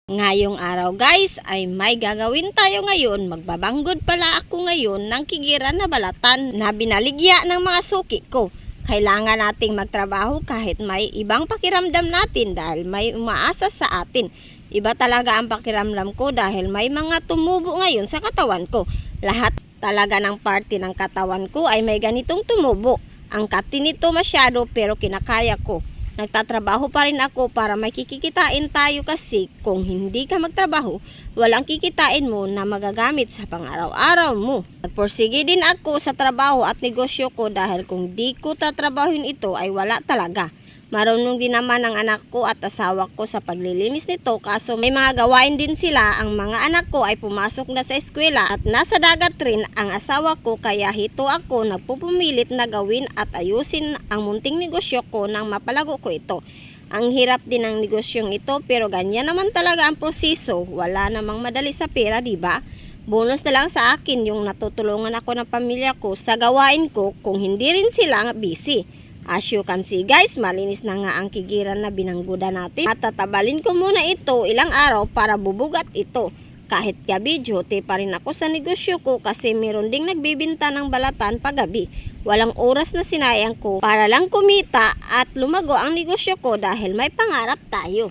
Ngayong araw guys ay may gagawin tayo ngayon. Magbabanggod pala ako ngayon ng kigiran na balatan na binaligya ng mga suki ko. Kailangan nating magtrabaho kahit may ibang pakiramdam natin dahil may umaasa sa atin. Iba talaga ang pakiramdam ko dahil may mga tumubo ngayon sa katawan ko. Lahat talaga ng parte ng katawan ko ay may ganitong tumubo. Ang kati nito masyado pero kinakaya ko. Nagtatrabaho pa rin ako para may kikitain tayo kasi kung hindi ka magtrabaho, walang kikitain mo na magagamit sa pang-araw-araw mo. Nagpursige din ako sa trabaho at negosyo ko dahil kung di ko tatrabahin ito ay wala talaga. Marunong din naman ang anak ko at asawa ko sa paglilinis nito kaso may mga gawain din sila. Ang mga anak ko ay pumasok na sa eskwela at nasa dagat rin ang asawa ko kaya hito ako nagpupumilit na gawin at ayusin ang munting negosyo ko nang mapalago ko ito. Ang hirap din ng negosyong ito pero ganyan naman talaga ang proseso. Wala namang madali sa pera, diba? Bonus na lang sa akin yung natutulungan ako ng pamilya ko sa gawain ko kung hindi rin sila busy. As you can see guys, malinis na nga ang kigiran na binangguda natin. At tatabalin ko muna ito ilang araw para bubugat ito. Kahit gabi, duty pa rin ako sa negosyo ko kasi meron ding nagbibinta ng balatan paggabi. Walang oras na sinayang ko para lang kumita at lumago ang negosyo ko dahil may pangarap tayo.